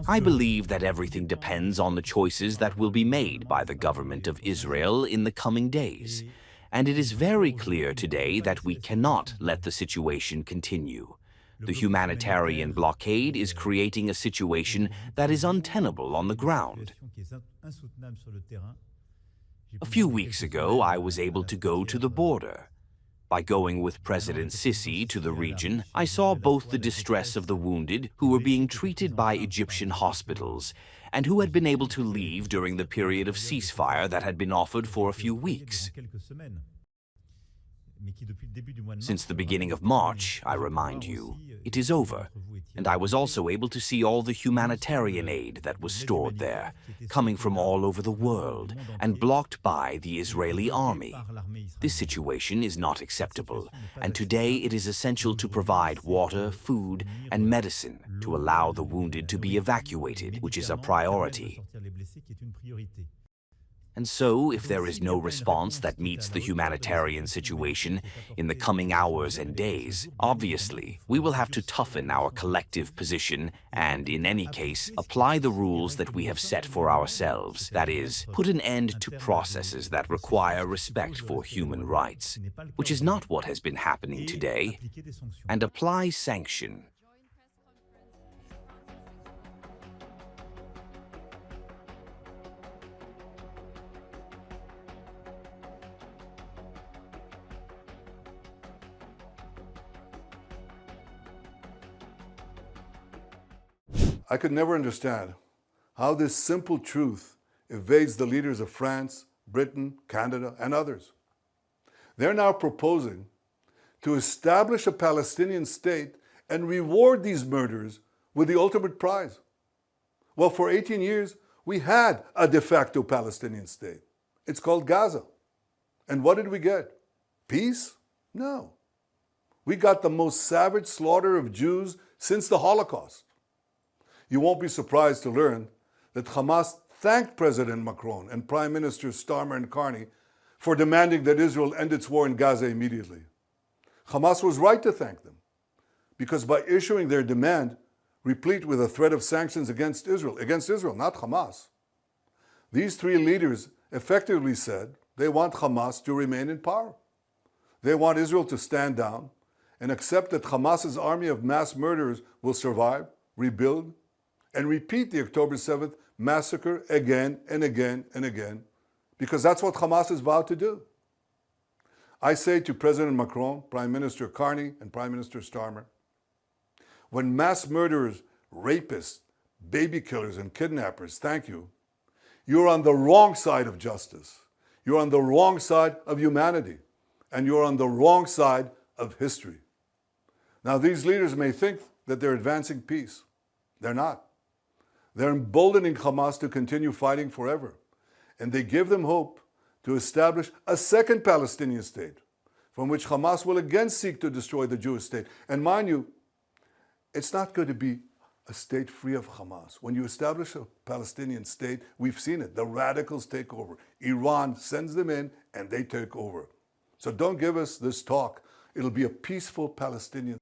I believe that everything depends on the choices that will be made by the government of Israel in the coming days. And it is very clear today that we cannot let the situation continue. The humanitarian blockade is creating a situation that is untenable on the ground. A few weeks ago, I was able to go to the border. By going with President Sisi to the region, I saw both the distress of the wounded who were being treated by Egyptian hospitals and who had been able to leave during the period of ceasefire that had been offered for a few weeks. Since the beginning of March, I remind you, it is over, and I was also able to see all the humanitarian aid that was stored there, coming from all over the world and blocked by the Israeli army. This situation is not acceptable, and today it is essential to provide water, food, and medicine to allow the wounded to be evacuated, which is a priority. And so, if there is no response that meets the humanitarian situation in the coming hours and days, obviously, we will have to toughen our collective position and, in any case, apply the rules that we have set for ourselves. That is, put an end to processes that require respect for human rights, which is not what has been happening today, and apply sanctions. I could never understand how this simple truth evades the leaders of France, Britain, Canada, and others. They're now proposing to establish a Palestinian state and reward these murderers with the ultimate prize. Well, for 18 years, we had a de facto Palestinian state. It's called Gaza. And what did we get? Peace? No. We got the most savage slaughter of Jews since the Holocaust. You won't be surprised to learn that Hamas thanked President Macron and Prime Ministers Starmer and Carney for demanding that Israel end its war in Gaza immediately. Hamas was right to thank them, because by issuing their demand, replete with a threat of sanctions against Israel, not Hamas, these three leaders effectively said they want Hamas to remain in power. They want Israel to stand down and accept that Hamas's army of mass murderers will survive, rebuild, and repeat the October 7th massacre again and again and again, because that's what Hamas has vowed to do. I say to President Macron, Prime Minister Carney, and Prime Minister Starmer, when mass murderers, rapists, baby killers, and kidnappers thank you, you're on the wrong side of justice. You're on the wrong side of humanity, and you're on the wrong side of history. Now, these leaders may think that they're advancing peace. They're not. They're emboldening Hamas to continue fighting forever. And they give them hope to establish a second Palestinian state, from which Hamas will again seek to destroy the Jewish state. And mind you, it's not going to be a state free of Hamas. When you establish a Palestinian state, we've seen it. The radicals take over. Iran sends them in and they take over. So don't give us this talk. It'll be a peaceful Palestinian